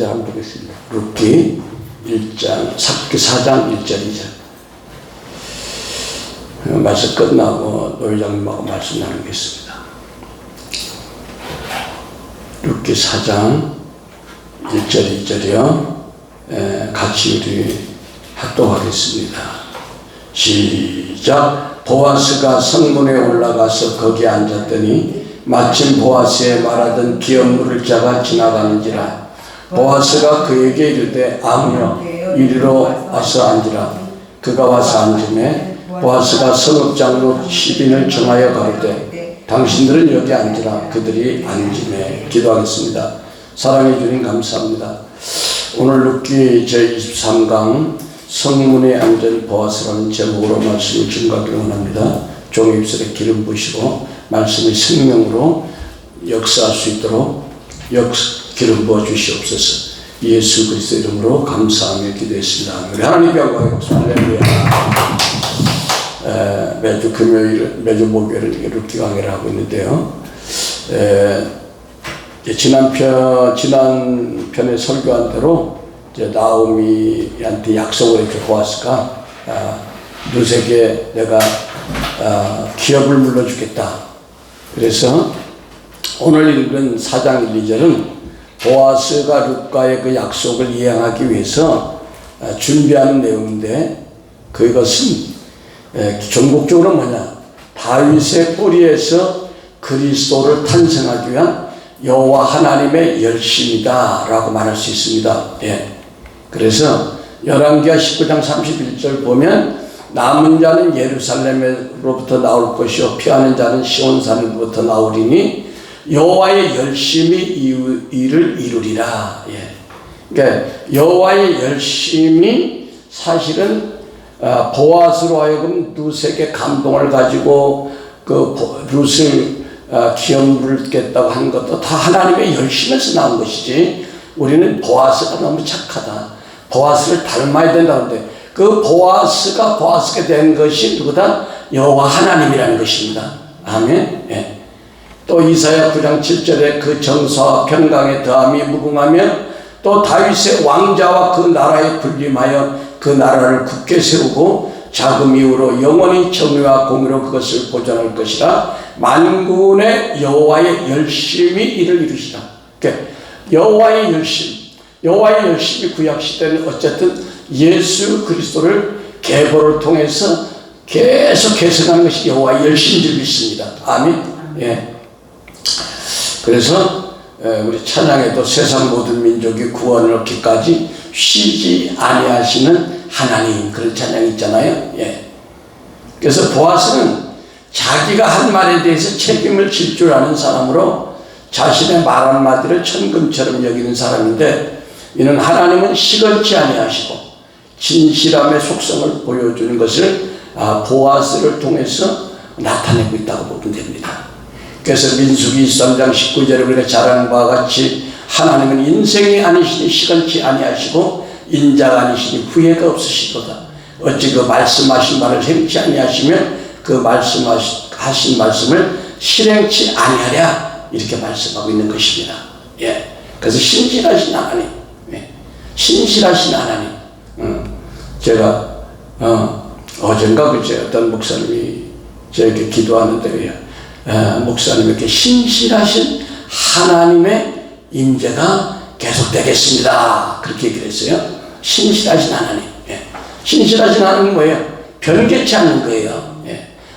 1절 한번 보겠습니다. 룻기 4장 1절 2절. 말씀 끝나고 노회장님하고 말씀 나누겠습니다. 룻기 4장 1절 2절이요. 같이 우리 합독하겠습니다. 시작. 보아스가 성문에 올라가서 거기에 앉았더니 마침 보아스에 말하던 기업물을 자가 지나가는지라. 보아스가 그에게 이르되 아무여 이리로 와서 앉으라. 그가 와서 앉으매 보아스가 성읍장로 10인을 정하여 가로되 당신들은 여기 앉으라. 그들이 앉으매. 기도하겠습니다. 사랑해 주님 감사합니다. 오늘 룻기 제23강 성문에 앉은 보아스라는 제목으로 말씀을 증거하기를 원합니다. 종의 입술에 기름 부으시고 말씀의 생명으로 역사할 수 있도록 기름 부어 주시옵소서. 예수 그리스도 이름으로 감사하며 기도했습니다. 우리 하나님 영광의 박수. 할렐루야. 매주 금요일, 매주 목요일 룻기 강의를 하고 있는데요. 지난 편에 설교한 대로 이제 나오미한테 약속을 했죠. 보아스가 룻에게 내가 기업을 물려주겠다. 그래서 오늘 읽은 4장 1, 2절은 보아스가 룻과의 그 약속을 이행하기 위해서 준비하는 내용인데, 그것은 전국적으로 뭐냐, 다윗의 뿌리에서 그리스도를 탄생하기 위한 여호와 하나님의 열심이다 라고 말할 수 있습니다. 그래서 열왕기하 19장 31절 보면 남은 자는 예루살렘으로부터 나올 것이요 피하는 자는 시온산으로부터 나오리니 여호와의 열심이 이를 이루리라. 그러니까 여호와의 열심이 사실은 보아스로 하여금 룻에게 감동을 가지고 그 룻을 기업 물겠다고 한 것도 다 하나님의 열심에서 나온 것이지, 우리는 보아스가 너무 착하다, 보아스를 닮아야 된다는데, 그 보아스가 된 것이 누구다? 여호와 하나님이라는 것입니다. 아멘. 또 이사야 9장 7절에 그 정서와 평강의 더함이 무궁하며 또 다윗의 왕자와 그 나라에 군림하여 그 나라를 굳게 세우고 자금 이후로 영원히 정의와 공의로 그것을 보존할 것이라. 만군의 여호와의 열심이 이를 이루시라. 그러니까 여호와의 열심이 구약 시대는 어쨌든 예수 그리스도를 계보를 통해서 계속 개선하는 것이 여호와의 열심인 줄 믿습니다. 아멘. 그래서 우리 찬양에도 세상 모든 민족이 구원을 얻기까지 쉬지 아니하시는 하나님, 그런 찬양이 있잖아요. 그래서 보아스는 자기가 한 말에 대해서 책임을 질 줄 아는 사람으로 자신의 말 한마디를 천금처럼 여기는 사람인데, 이는 하나님은 시건치 아니하시고 진실함의 속성을 보여주는 것을 보아스를 통해서 나타내고 있다고 보면 됩니다. 그래서 민수기 23장 19절에 우리가 잘 아는 바와 같이 하나님은 인생이 아니시니 시건치 아니하시고 인자가 아니시니 후회가 없으시도다. 어찌 그 말씀하신 말을 행치 아니하시면 그 말씀하신 말씀을 실행치 아니하랴, 이렇게 말씀하고 있는 것입니다. 그래서 신실하신 하나님, 신실하신 하나님. 제가 어젠가 그제 어떤 목사님이 저에게 기도하는데, 목사님에게 신실하신 하나님의 임재가 계속되겠습니다, 그렇게 얘기를 했어요. 신실하신 하나님. 신실하신 하나님은 뭐예요? 변개치 않는 거예요.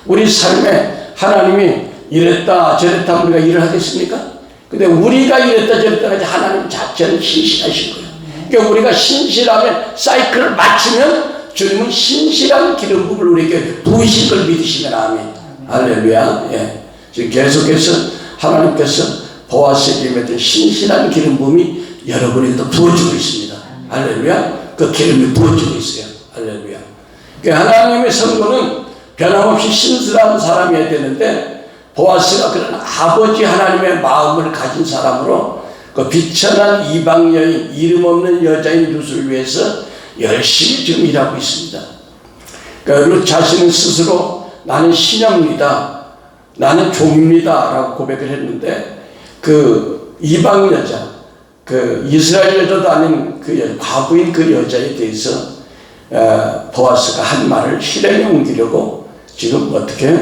우리 삶에 하나님이 이랬다 저랬다 우리가 일을 하겠습니까? 근데 우리가 이랬다 저랬다 하지 하나님 자체는 신실하신 거예요. 그러니까 우리가 신실함의 사이클을 마치면 주님은 신실한 기름 부음을 우리에게 부으실 걸 믿으시면 아멘. 할렐루야. 지금 계속해서 하나님께서 보아스에게 맺은 신실한 기름 부음이 여러분에게도 부어주고 있습니다. 할렐루야. 그 기름이 부어주고 있어요. 할렐루야. 그러니까 하나님의 성도는 변함없이 신실한 사람이어야 되는데, 보아스가 그런 아버지 하나님의 마음을 가진 사람으로 그 비천한 이방 여인, 이름 없는 여자인 룻을 위해서 열심히 지금 일하고 있습니다. 그러니까 룻 자신은 스스로 나는 시녀입니다, 나는 종입니다 라고 고백을 했는데, 그 이방 여자, 그 이스라엘 여자도 아닌 그 과부인 그 여자에 대해서 보아스가 한 말을 실행에 옮기려고 지금 어떻게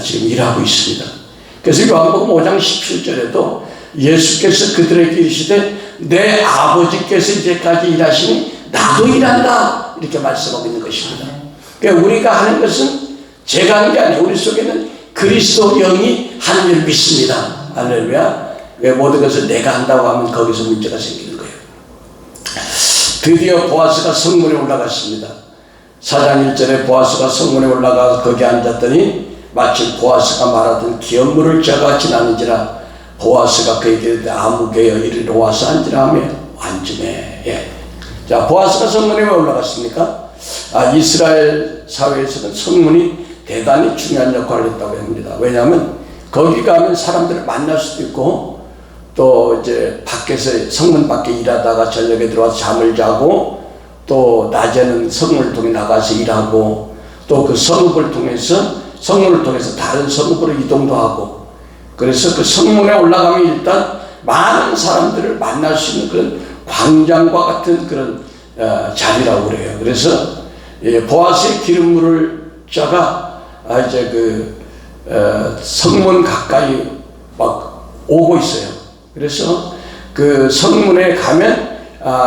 지금 일하고 있습니다. 그래서 요한복음 5장 17절에도 예수께서 그들에게 이르시되 내 아버지께서 이제까지 일하시니 나도 일한다 이렇게 말씀하고 있는 것입니다. 그러니까 우리가 하는 것은 제가 하는 게 아니에요. 우리 속에는 그리스도 영이 하는 일을 믿습니다. 할렐루야. 왜 모든 것을 내가 한다고 하면 거기서 문제가 생기는 거예요. 드디어 보아스가 성문에 올라갔습니다. 4장 1절에 보아스가 성문에 올라가 거기 앉았더니 마치 보아스가 말하던 기업물을 저가 지나는지라 보아스가 그에게 이르되 아무개여 이리로 와서 앉으라 하며 앉으매. 예. 자, 보아스가 성문에 왜 올라갔습니까? 이스라엘 사회에서는 성문이 대단히 중요한 역할을 했다고 합니다. 왜냐하면 거기 가면 사람들을 만날 수도 있고 또 이제 밖에서 성문 밖에 일하다가 저녁에 들어와서 잠을 자고 또 낮에는 성문을 통해 나가서 일하고 또 그 성읍을 통해서 성문을 통해서 다른 성읍으로 이동도 하고 그래서 그 성문에 올라가면 일단 많은 사람들을 만날 수 있는 그런 광장과 같은 그런 자리라고 그래요. 그래서 보아스의 기름물을 자가 이제 그 성문 가까이 막 오고 있어요. 그래서 그 성문에 가면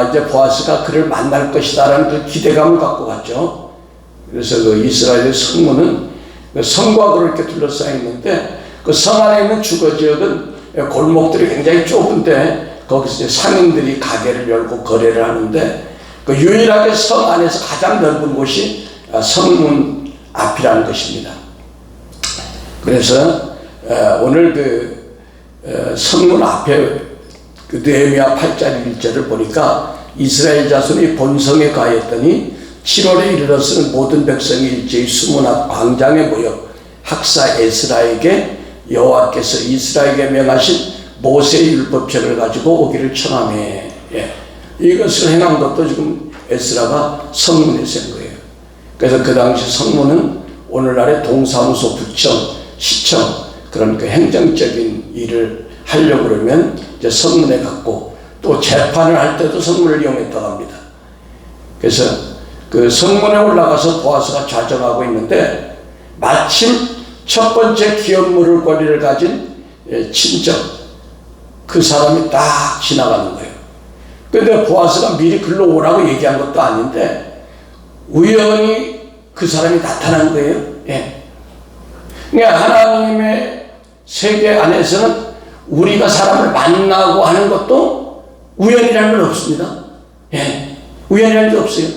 이제 보아스가 그를 만날 것이다라는 그 기대감을 갖고 갔죠. 그래서 그 이스라엘의 성문은 성과 그렇게 둘러싸여 있는데 그 성 안에 있는 주거 지역은 골목들이 굉장히 좁은데 거기서 이제 상인들이 가게를 열고 거래를 하는데 그 유일하게 성 안에서 가장 넓은 곳이 성문 앞이라는 것입니다. 그래서 오늘 그 성문 앞에 그 느헤미야 8장 1절을 보니까 이스라엘 자손이 본성에 가했더니 7월에 이르러서는 모든 백성이 일제히 수문 앞 광장에 모여 학사 에스라에게 여호와께서 이스라엘에게 명하신 모세의 율법책을 가지고 오기를 청하며 이것을 행한 것도 지금 에스라가 성문에서 한 거예요. 그래서 그 당시 성문은 오늘날의 동사무소, 구청, 시청 그런 그 행정적인 일을 하려고 그러면 이제 성문에 갔고 또 재판을 할 때도 성문을 이용했다고 합니다. 그래서 그 성문에 올라가서 보아스가 좌정하고 있는데 마침 첫 번째 기업물을 권리를 가진 친척 그 사람이 딱 지나가는 거예요. 그런데 보아스가 미리 글로 오라고 얘기한 것도 아닌데 우연히 그 사람이 나타난 거예요. 예. 그러니까 하나님의 세계 안에서는 우리가 사람을 만나고 하는 것도 우연이라는 건 없습니다. 예. 우연이라는 게 없어요.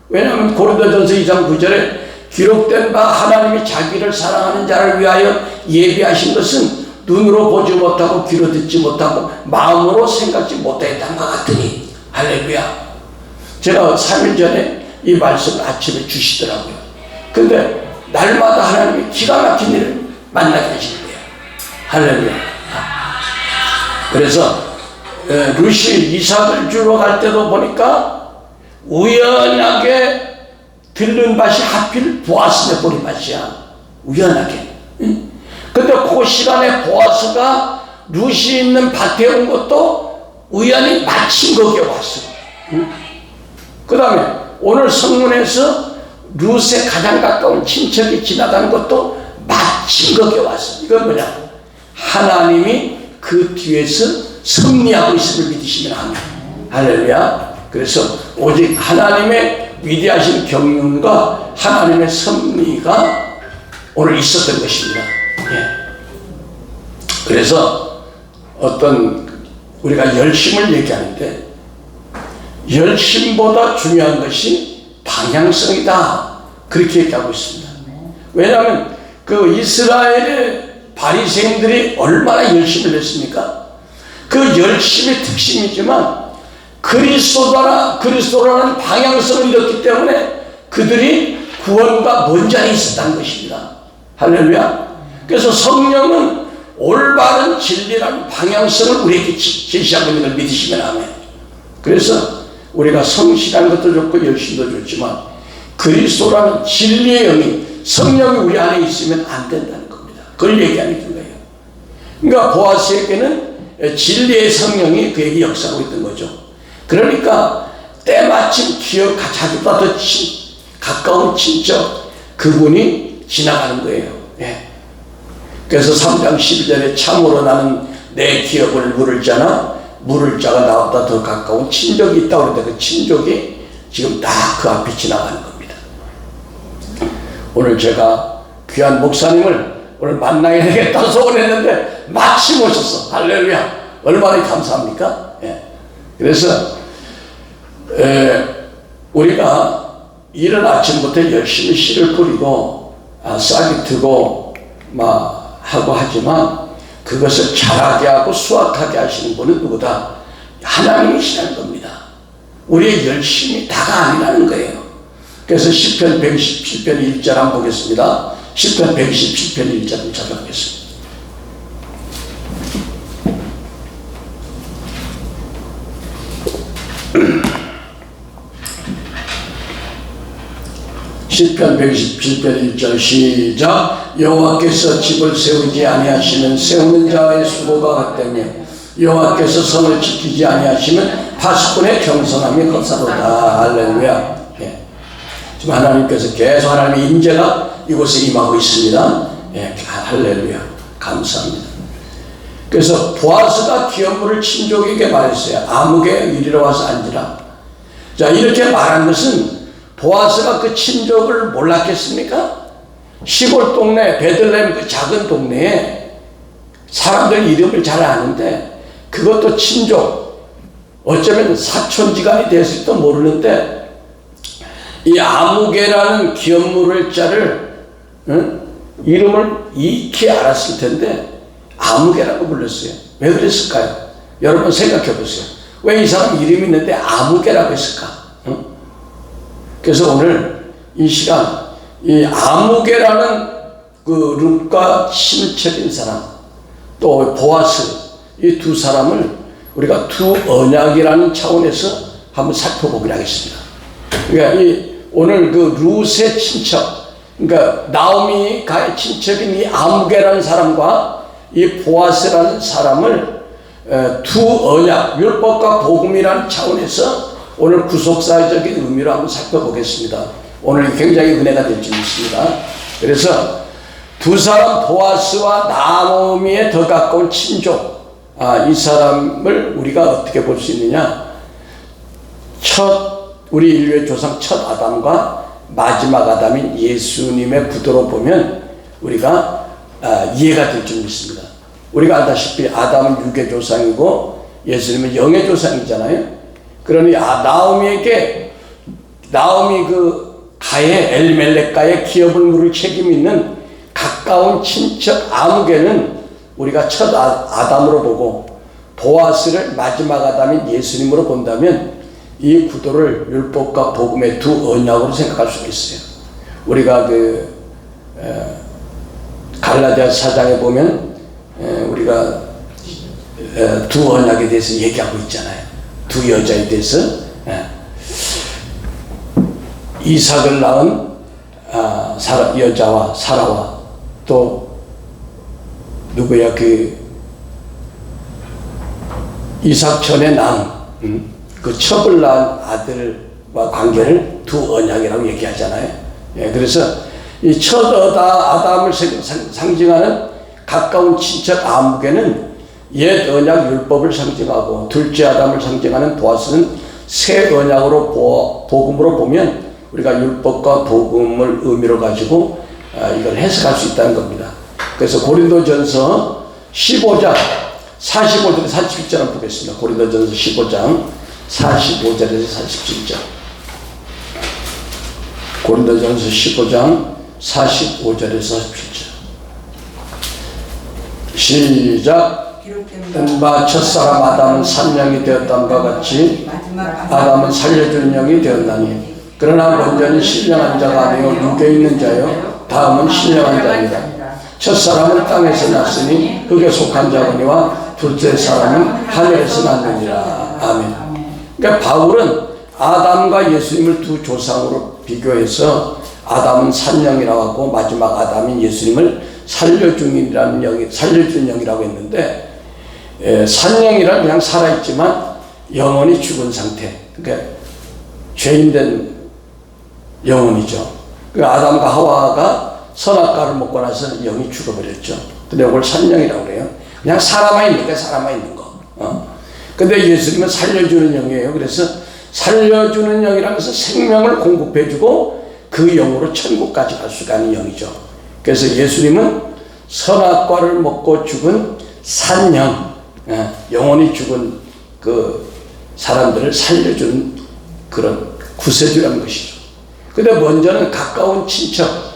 왜냐하면 고린도전서 2장 9절에 기록된 바 하나님이 자기를 사랑하는 자를 위하여 예비하신 것은 눈으로 보지 못하고 귀로 듣지 못하고 마음으로 생각지 못했던 것 같으니 할렐루야. 제가 3일 전에 이 말씀을 아침에 주시더라고요. 근데 날마다 하나님이 기가 막힌 일을 만나게 하시는 거예요. 할렐루야. 그래서 루시 이삭을 주러 갈 때도 보니까 우연하게 들른 밭이 하필 보아스의 보리밭이야. 우연하게. 응? 근데 그 시간에 보아스가 룻이 있는 밭에 온 것도 우연히 마침 거기에 왔어. 응? 그 다음에 오늘 성문에서 룻에 가장 가까운 친척이 지나가는 것도 마침 거기에 왔어. 이건 뭐냐? 하나님이 그 뒤에서 승리하고 있음을 믿으시면 아멘. 할렐루야. 그래서 오직 하나님의 위대하신 경륜과 하나님의 섭리가 오늘 있었던 것입니다. 예. 그래서 어떤 우리가 열심을 얘기하는데 열심보다 중요한 것이 방향성이다. 그렇게 얘기하고 있습니다. 왜냐하면 그 이스라엘의 바리새인들이 얼마나 열심을 했습니까? 그 열심의 특징이지만 그리스도라는 방향성을 잃었기 때문에 그들이 구원과 먼 자리에 있었다는 것입니다. 할렐루야. 그래서 성령은 올바른 진리라는 방향성을 우리에게 제시하고 있는 걸 믿으시면 아멘. 그래서 우리가 성실한 것도 좋고 열심도 좋지만 그리스도라는 진리의 영이 성령이 우리 안에 있으면 안 된다는 겁니다. 그걸 얘기하는 거예요. 그러니까 보아스에게는 진리의 성령이 그에게 역사하고 있던 거죠. 그러니까 때마침 자기보다 더 가까운 친척 그분이 지나가는 거예요. 예. 그래서 3장 12절에 참으로 나는 내 기업을 물을 자나 물을 자가 나보다 더 가까운 친족이 있다고 그러는데 그 친족이 지금 다 그 앞에 지나가는 겁니다. 오늘 제가 귀한 목사님을 오늘 만나야 되겠다 소원했는데 마침 오셨어. 할렐루야. 얼마나 감사합니까? 예. 그래서 우리가 이른 아침부터 열심히 씨를 뿌리고 싹이 트고 막 하고 하지만 그것을 자라게 하고 수확하게 하시는 분은 누구다? 하나님이시라는 겁니다. 우리의 열심이 다가 아니라는 거예요. 그래서 시편 117편 1절 한번 보겠습니다. 시편 117편 1절 한번 찾아보겠습니다. 시편 117편 1절 시작. 여호와께서 집을 세우지 아니하시면 세우는 자의 수고가 같다며 여호와께서 성을 지키지 아니하시면 파수꾼의 경선함이 거사로다. 할렐루야. 예. 지금 하나님께서 계속 하나님의 임재가 이곳에 임하고 있습니다. 예. 할렐루야. 감사합니다. 그래서 보아스가 기업물을 친족에게 말했어요. 아무개 이리로 와서 앉으라. 자, 이렇게 말한 것은 보아스가 그 친족을 몰랐겠습니까? 시골 동네 베들레헴 그 작은 동네에 사람들 이름을 잘 아는데 그것도 친족, 어쩌면 사촌지간이 됐을지도 모르는데 이 아무개라는 기업물을 자를 이름을 익히 알았을 텐데 아무개라고 불렀어요. 왜 그랬을까요? 여러분 생각해 보세요. 왜 이 사람 이름이 있는데 아무개라고 했을까? 그래서 오늘 이 시간 이 아무개라는 그 룻과 친척인 사람 또 보아스 이 두 사람을 우리가 두 언약이라는 차원에서 한번 살펴보기로 하겠습니다. 그러니까 이 오늘 그 룻의 친척, 그러니까 나오미가의 친척인 이 아무개라는 사람과 이 보아스라는 사람을 두 언약, 율법과 복음이라는 차원에서 오늘 구속사적인 의미로 한번 살펴보겠습니다. 오늘 굉장히 은혜가 될 줄 믿습니다. 그래서 두 사람 보아스와 나오미의 더 가까운 친족, 이 사람을 우리가 어떻게 볼 수 있느냐? 우리 인류의 조상 첫 아담과 마지막 아담인 예수님의 구도로 보면 우리가 이해가 될 줄 믿습니다. 우리가 알다시피 아담은 육의 조상이고 예수님은 영의 조상이잖아요. 그러니 나오미 그 가의 엘리멜렉가의 기업을 물을 책임 있는 가까운 친척 아무개는 우리가 첫 아담으로 보고 보아스를 마지막 아담인 예수님으로 본다면 이 구도를 율법과 복음의 두 언약으로 생각할 수 있어요. 우리가 갈라디아 4장에 보면 우리가 두 언약에 대해서 얘기하고 있잖아요. 두 여자에 대해서 이삭을 낳은 여자와 사라와 또 누구야 그 이삭 전에 낳은 그 첩을 낳은 아들과 관계를 두 언약이라고 얘기하잖아요. 예, 그래서 이 첫 아담을 상징하는 가까운 친척 아무개는 옛 언약 율법을 상징하고 둘째 아담을 상징하는 보아스는 새 언약으로 복음으로 보면 우리가 율법과 복음을 의미로 가지고 이걸 해석할 수 있다는 겁니다. 그래서 고린도전서 15장 45절에서 47절 한번 보겠습니다. 고린도전서 15장 45절에서 47절. 고린도전서 15장 45절에서 47절. 시작. 바 첫사람 아담은 산령이 되었담과 같이 아담은 살려주는 영이 되었나니 그러나 먼저는 신령한 자가 아니요 육에 있는 자요 다음은 신령한 자입니다. 첫사람은 땅에서 났으니 흙에 속한 자거니와 둘째 사람은 하늘에서 났느니라. 아멘. 그러니까 바울은 아담과 예수님을 두 조상으로 비교해서 아담은 산령이라고 하고 마지막 아담인 예수님을 살려주는 영이라고 했는데 산영이란 그냥 살아있지만 영혼이 죽은 상태. 그러니까 죄인된 영혼이죠. 그 아담과 하와가 선악과를 먹고 나서 영이 죽어버렸죠. 근데 이걸 산영이라고 그래요. 그냥 살아만 있는 게 살아만 있는 거. 근데 예수님은 살려주는 영이에요. 그래서 살려주는 영이라면서 생명을 공급해주고 그 영으로 천국까지 갈 수 있는 영이죠. 그래서 예수님은 선악과를 먹고 죽은 산영, 영혼이 죽은 그 사람들을 살려주는 그런 구세주라는 것이죠. 근데 먼저는 가까운 친척,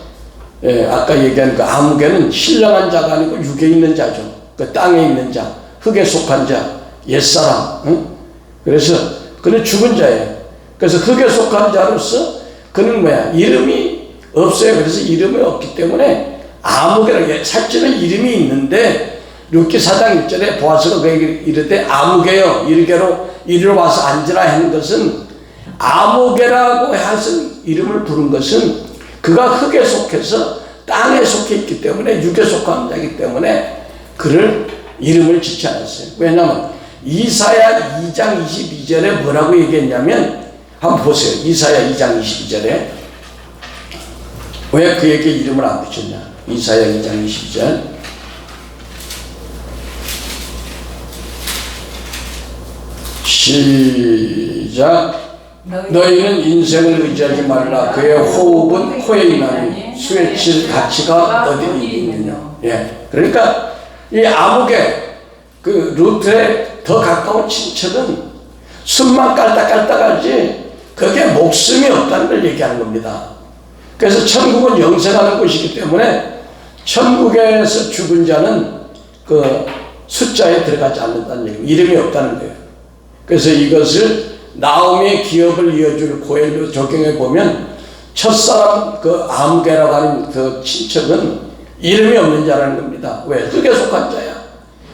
아까 얘기한 그 아무개는 신령한 자가 아니고 육에 있는 자죠. 그 땅에 있는 자, 흙에 속한 자, 옛사람. 그래서 그는 죽은 자예요. 그래서 흙에 속한 자로서 그는 뭐야? 이름이 없어요. 그래서 이름이 없기 때문에 아무개라, 살찌는 이름이 있는데 룻기 4장 1절에 보아스가 그에게 이르되 아무개여 이리로 와서 앉으라 하는 것은 아무개라고 해서 이름을 부른 것은 그가 흙에 속해서 땅에 속해 있기 때문에 육에 속한 자이기 때문에 그를 이름을 짓지 않았어요. 왜냐하면 이사야 2장 22절에 뭐라고 얘기했냐면 한번 보세요. 이사야 2장 22절에 왜 그에게 이름을 안 붙였냐. 이사야 2장 22절 시작. 너희는 인생을 의지하지 말라. 그의 호흡은 코에 있나니 수에칠 가치가 어디 있느냐. 그러니까 이 아무개 그 루트의 더 가까운 친척은 숨만 깔딱깔딱하지 그게 목숨이 없다는 걸 얘기하는 겁니다. 그래서 천국은 영생하는 곳이기 때문에 천국에서 죽은 자는 그 숫자에 들어가지 않는다는 얘기, 이름이 없다는 거예요. 그래서 이것을 나오미의 기업을 이어줄 고엘료 적용해 보면 첫사람 그 아무개라고 하는 그 친척은 이름이 없는 자라는 겁니다. 왜? 흙에 속한 자야.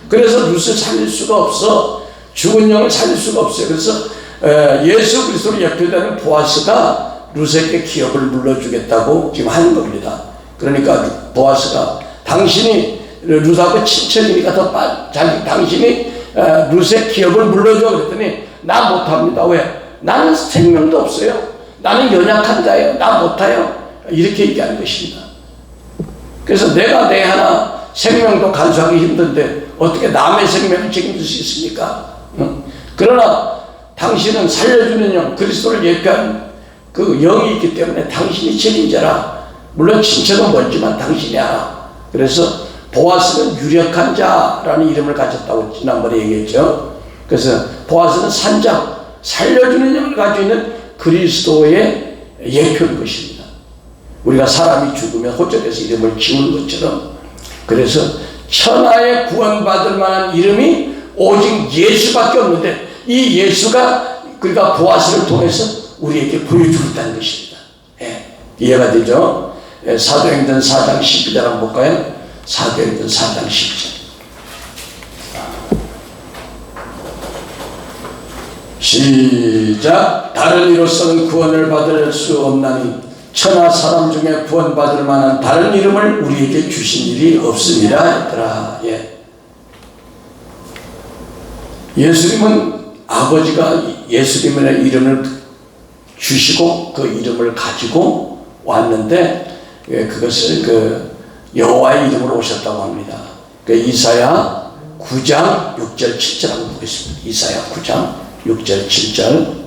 그래서 룻을 살릴 수가 없어. 죽은 영을 살릴 수가 없어요. 그래서 예수 그리스도로 예표되는 보아스가 룻에게 기업을 물려주겠다고 지금 하는 겁니다. 그러니까 보아스가 당신이 룻하고 친척이니까 당신이 룻의 기업을 물려줘 그랬더니 나 못합니다. 왜? 나는 생명도 없어요. 나는 연약한 자예요. 나 못해요. 이렇게 얘기하는 것입니다. 그래서 내가 내 하나 생명도 간수하기 힘든데 어떻게 남의 생명을 책임질 수 있습니까? 그러나 당신은 살려주는 영, 그리스도를 예표한 그 영이 있기 때문에 당신이 책임져라. 물론 친척은 멀지만 당신이 알아. 그래서 보아스는 유력한 자라는 이름을 가졌다고 지난번에 얘기했죠. 그래서 보아스는 산장, 살려주는 영을 가지고 있는 그리스도의 예표인 것입니다. 우리가 사람이 죽으면 호적에서 이름을 지우는 것처럼 그래서 천하에 구원받을 만한 이름이 오직 예수밖에 없는데 이 예수가 그러니까 보아스를 통해서 우리에게 보여주고 있다는 것입니다. 이해가 되죠? 사도행전 4장 12절 한번 볼까요? 사도행전 4장 10절 시작. 다른 이로서는 구원을 받을 수 없나니 천하 사람 중에 구원받을 만한 다른 이름을 우리에게 주신 일이 없습니다. 얘들아. 예수님은 아버지가 예수님의 이름을 주시고 그 이름을 가지고 왔는데 그것을 그 여호와의 이름으로 오셨다고 합니다. 그 이사야 9장 6절 7절 한번 보겠습니다. 이사야 9장 6절 7절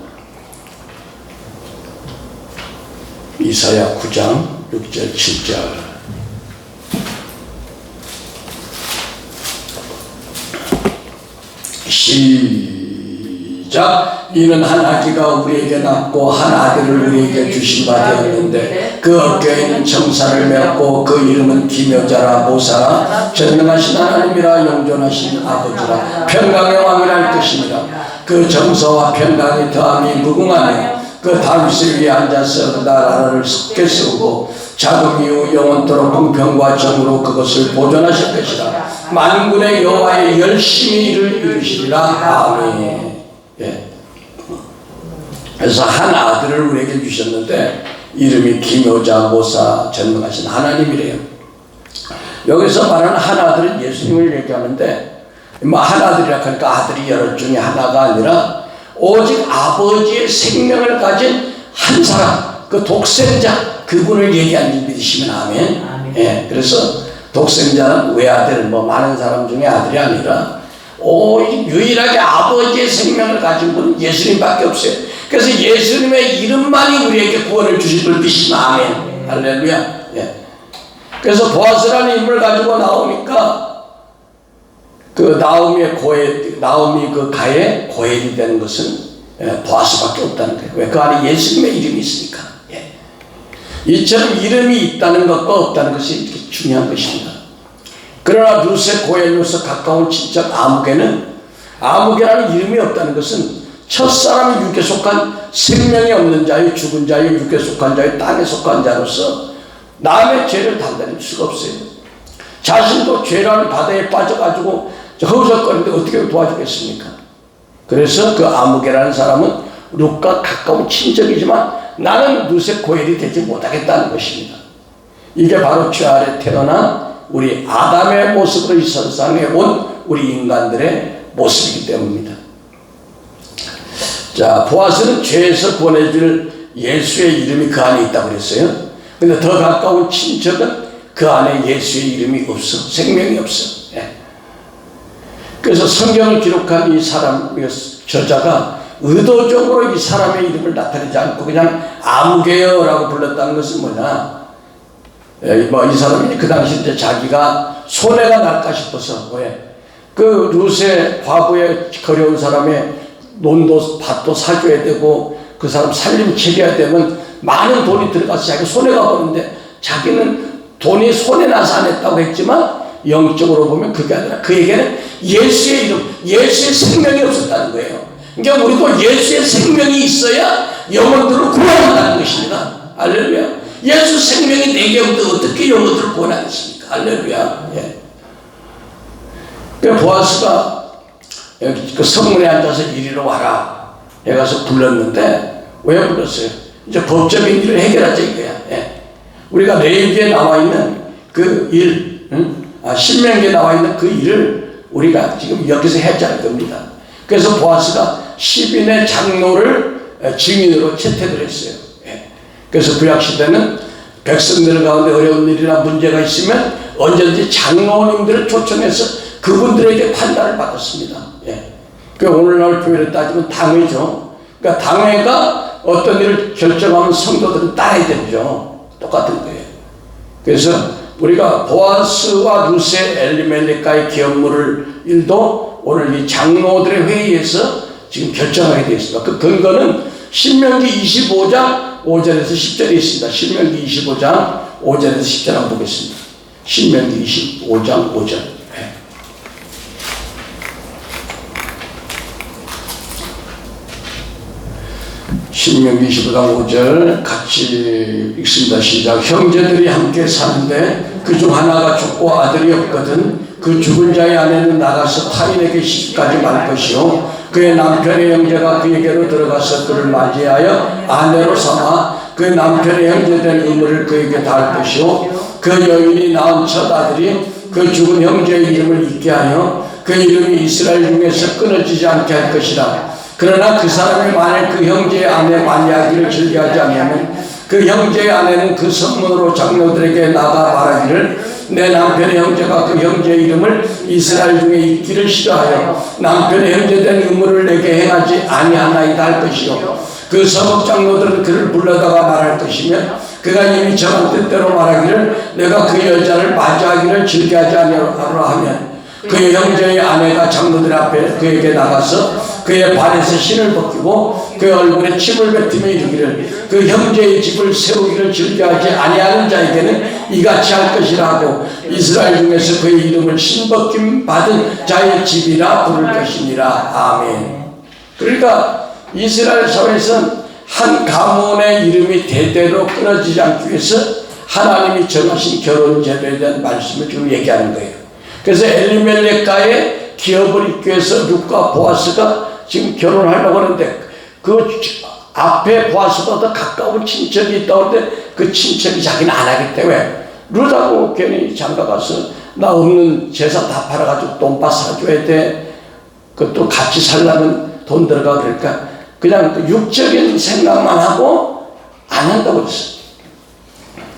이사야 9장 6절 7절 시작. 이는 한 아기가 우리에게 낳고 한 아들을 우리에게 주신 바 되었는데 그 어깨에 있는 청사를 메었고 그 이름은 기묘자라 모사라 전능하신 하나님이라 영존하신 아버지라 평강의 왕이라 할 것입니다. 그 정서와 평강이 더함이 무궁하며 그 다윗을 위에 앉아서 나라를 섞게 세우고 자금 이후 영원토록 공평과 정으로 그것을 보존하실 것이라. 만군의 여호와의 열심히 일을 이루시리라. 아멘. 그래서 한 아들을 우리에게 주셨는데 이름이 기묘자 모사 전능하신 하나님이래요. 여기서 말하는 한 아들은 예수님을 얘기하는데 뭐 하나들이라 하니까 아들이 여럿 중에 하나가 아니라 오직 아버지의 생명을 가진 한 사람, 그 독생자, 그분을 얘기하는 줄 믿으시면 아멘. 예, 그래서 독생자는 외아들, 뭐 많은 사람 중에 아들이 아니라 오직 유일하게 아버지의 생명을 가진 분은 예수님밖에 없어요. 그래서 예수님의 이름만이 우리에게 구원을 주실 줄 믿으시면 아멘. 할렐루야. 예. 그래서 보아스라는 인물을 가지고 나오니까 그 나오미 그 가에 고엘이 되는 것은 보아스밖에 없다는 거예요. 왜? 그 안에 예수님의 이름이 있으니까. 예. 이처럼 이름이 있다는 것과 없다는 것이 이렇게 중요한 것입니다. 그러나 루세 고엘로서 가까운 친척 아무개라는 이름이 없다는 것은 첫사람이 육에 속한 생명이 없는 자유, 죽은 자유, 육에 속한 자유, 땅에 속한 자로서 남의 죄를 단단히 줄 수가 없어요. 자신도 죄라는 바다에 빠져가지고 허우적거리는데 어떻게 도와주겠습니까? 그래서 그 아무개라는 사람은 룻과 가까운 친척이지만 나는 루세 고엘이 되지 못하겠다는 것입니다. 이게 바로 죄 아래 태어난 우리 아담의 모습으로 이 세상에 온 우리 인간들의 모습이기 때문입니다. 자, 보아스는 죄에서 구원해줄 예수의 이름이 그 안에 있다고 그랬어요. 근데 더 가까운 친척은 그 안에 예수의 이름이 없어. 생명이 없어. 예. 그래서 성경을 기록한 이 사람, 저자가 의도적으로 이 사람의 이름을 나타내지 않고 그냥 아무개요라고 불렀다는 것은 뭐냐? 이 사람이 그 당시 이제 자기가 손해가 날까 싶어서, 왜? 그 루세 과부에 거려온 사람의 논도 밭도 사줘야 되고 그 사람 살림 챙겨야 되면 많은 돈이 들어가서 자기가 손해가 보는데 자기는 돈이 손해나서 안 했다고 했지만 영적으로 보면 그게 아니라 그에게는 예수의 이름, 예수의 생명이 없었다는 거예요. 그러니까 우리도 예수의 생명이 있어야 영혼들을 구원한다는 것입니다. 할렐루야. 예수 생명이 내게 없는데 어떻게 영혼들을 구원하겠습니까? 할렐루야. 예. 그 보아스가 여기 그 성문에 앉아서 이리로 와라 해가서 불렀는데 왜 불렀어요? 이제 법적인 일을 해결하자 이거야. 예. 우리가 레위기에 나와 있는 그 일, 신명기에 나와 있는 그 일을 우리가 지금 여기서 해야할 겁니다. 그래서 보아스가 10인의 장로를 증인으로 채택을 했어요. 예. 그래서 구약시대는 백성들 가운데 어려운 일이나 문제가 있으면 언제든지 장로님들을 초청해서 그분들에게 판단을 받았습니다. 예. 그 오늘날 교회를 따지면 당회죠. 그러니까 당회가 어떤 일을 결정하면 성도들은 따라야 되죠. 똑같은 거예요. 그래서 우리가 보아스와 루세 엘리멜렉과의 기업물을 일도 오늘 이 장로들의 회의에서 지금 결정하게 되어 있습니다. 그 근거는 신명기 25장 5절에서 10절에 있습니다. 신명기 25장 5절에서 10절 한번 보겠습니다. 신명기 25장 5절. 신명기 25장 5절 같이 읽습니다. 시작. 형제들이 함께 사는데 그중 하나가 죽고 아들이 없거든 그 죽은 자의 아내는 나가서 타인에게 시집가지 말 것이요 그의 남편의 형제가 그에게로 들어가서 그를 맞이하여 아내로 삼아 그 남편의 형제된 의무를 그에게 다할 것이요 그 여인이 낳은 첫 아들이 그 죽은 형제의 이름을 잊게 하여 그 이름이 이스라엘 중에서 끊어지지 않게 할 것이라. 그러나 그 사람이 만일 그 형제의 아내 만이하기를 즐겨하지 않으면 그 형제의 아내는 그 성문으로 장로들에게 나가 말하기를 내 남편의 형제가 그 형제의 이름을 이스라엘 중에 잊기를 싫어하여 남편의 형제된 의무를 내게 행하지 아니하나이다 할 것이요 그 서목 장로들은 그를 불러다가 말할 것이며 그가 이미 정한 뜻대로 말하기를 내가 그 여자를 맞이하기를 즐겨하지 아니하노라 하면 그의 형제의 아내가 장로들 앞에 그에게 나가서 그의 발에서 신을 벗기고 그의 얼굴에 침을 뱉으며 이르기를 그 형제의 집을 세우기를 즐겨하지 아니하는 자에게는 이같이 할 것이라 하고 이스라엘 중에서 그의 이름을 신벗김 받은 자의 집이라 부를 것이니라. 아멘. 그러니까 이스라엘 사회에서는 한 가문의 이름이 대대로 끊어지지 않기 위해서 하나님이 정하신 결혼 제도에 대한 말씀을 지금 얘기하는 거예요. 그래서 엘리멜렉과의 기업을 잇기 위해서 룻과 보아스가 지금 결혼하려고 하는데 그 앞에 보아스보다 가까운 친척이 있다고 하는데 그 친척이 자기는 안 하기 때문에 룻하고 괜히 장가가서 나 없는 재산 다 팔아가지고 돈바 사줘야 돼. 그것도 같이 살려면 돈 들어가. 그러니까 그냥 그 육적인 생각만 하고 안 한다고 그랬어요.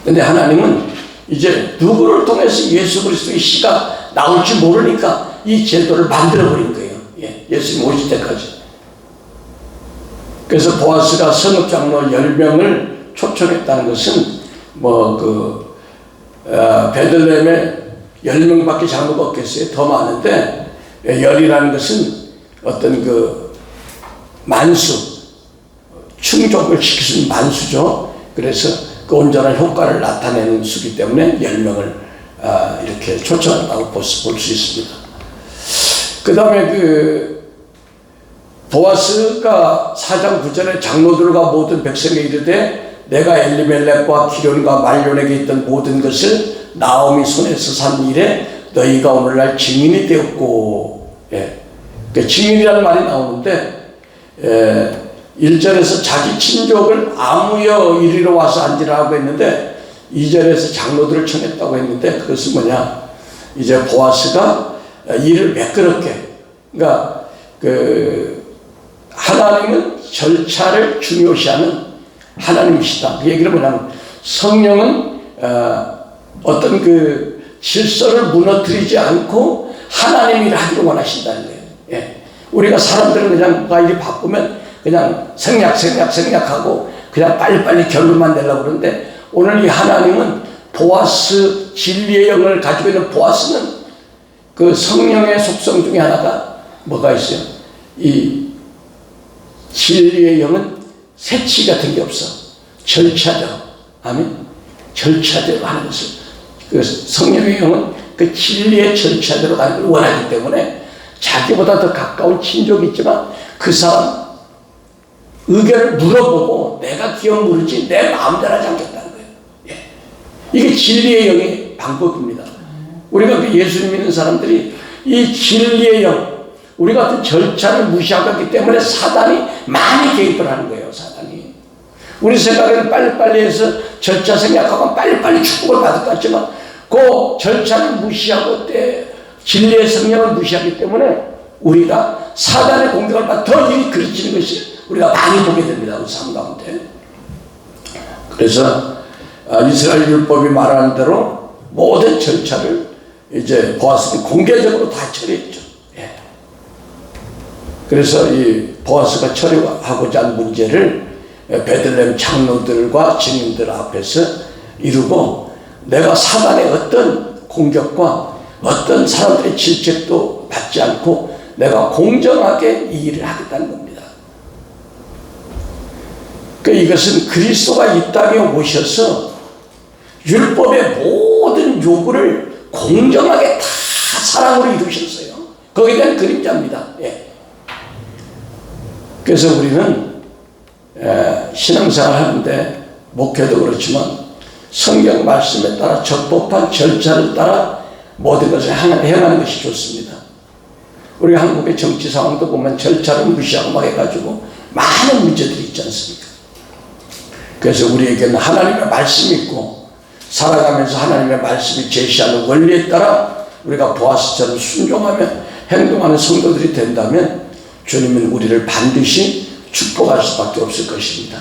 근데 하나님은 이제 누구를 통해서 예수 그리스도의 씨가 나올지 모르니까 이 제도를 만들어버린 거예요. 예수님 오실 때까지. 그래서 보아스가 성읍장로 10명을 초청했다는 것은 베들레헴에 10명밖에 장로가 없겠어요. 더 많은데 열이라는 것은 어떤 그 만수, 충족을 시킬 수 있는 만수죠. 그래서 그 온전한 효과를 나타내는 수기 때문에 10명을 이렇게 초청한다고 볼 수 있습니다. 그 다음에 보아스가 4장 9절에 장로들과 모든 백성에 이르되 내가 엘리멜렉과 기련과 말론에게 있던 모든 것을 나오미 손에서 산 일에 너희가 오늘날 증인이 되었고, 그 증인이라는 말이 나오는데 1절에서 자기 친족을 아무여 이리로 와서 앉으라고 했는데 2절에서 장로들을 청했다고 했는데 그것은 뭐냐, 이제 보아스가 일을 매끄럽게, 그러니까 하나님은 절차를 중요시하는 하나님이시다. 그 얘기는 뭐냐면 성령은 어떤 그 질서를 무너뜨리지 않고 하나님 일을 하기를 원하신다는 거예요. 우리가 사람들은 그냥 일이 바쁘면 그냥 생략하고 그냥 빨리빨리 결론만 내려고 그러는데 오늘 이 하나님은 보아스, 진리의 영을 가지고 있는 보아스는 그 성령의 속성 중에 하나가 뭐가 있어요? 이 진리의 영은 새치 같은 게 없어. 절차대로. 아멘. 절차대로 하는 것을. 그 성령의 영은 그 진리의 절차대로 가는 걸 원하기 때문에 자기보다 더 가까운 친족이 있지만 그 사람 의견을 물어보고 내가 기억 모르지 내 마음대로 하지 않겠다는 거예요. 이게 진리의 영의 방법입니다. 우리가 그 예수님 믿는 사람들이 이 진리의 영, 우리 같은 절차를 무시하고 있기 때문에 사단이 많이 개입을 하는 거예요. 사단이. 우리 생각에는 빨리빨리 해서 절차 생략하고 빨리빨리 축복을 받을 것 같지만 그 절차를 무시하고 진리의 성령을 무시하기 때문에 우리가 사단의 공격을 받아 더 일이 그르치는 것이 우리가 많이 보게 됩니다. 우리 삶 가운데. 그래서 이스라엘 율법이 말하는 대로 모든 절차를 이제 보아스는 공개적으로 다 처리했죠. 그래서 이 보아스가 처리하고자 한 문제를 베들레헴 장로들과 증인들 앞에서 이루고 내가 사단의 어떤 공격과 어떤 사람들의 질책도 받지 않고 내가 공정하게 이 일을 하겠다는 겁니다. 이것은 그리스도가 이 땅에 오셔서 율법의 모든 요구를 공정하게 다 사랑으로 이루셨어요. 거기에 대한 그림자입니다. 그래서 우리는 신앙생활 하는데 목회도 그렇지만 성경 말씀에 따라 적법한 절차를 따라 모든 것을 행하는 것이 좋습니다. 우리 한국의 정치 상황도 보면 절차를 무시하고 막 해가지고 많은 문제들이 있지 않습니까? 그래서 우리에게는 하나님의 말씀이 있고 살아가면서 하나님의 말씀이 제시하는 원리에 따라 우리가 보아스처럼 순종하며 행동하는 성도들이 된다면 주님은 우리를 반드시 축복할 수밖에 없을 것입니다.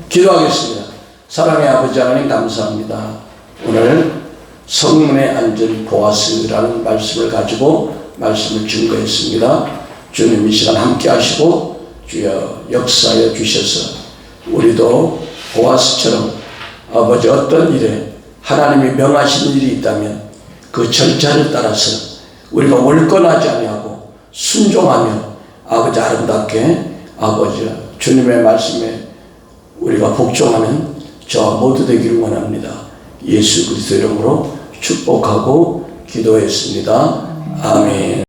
기도하겠습니다. 사랑의 아버지 하나님 감사합니다. 오늘 성문에 앉은 보아스라는 말씀을 가지고 말씀을 증거했습니다. 주님 이 시간 함께 하시고 주여 역사하여 주셔서 우리도 보아스처럼 아버지 어떤 일에 하나님이 명하신 일이 있다면 그 절차를 따라서 우리가 월권하지 아니하고 순종하며 아버지 아름답게 아버지 주님의 말씀에 우리가 복종하는 저 모두 되기를 원합니다. 예수 그리스도 이름으로 축복하고 기도했습니다. 아멘.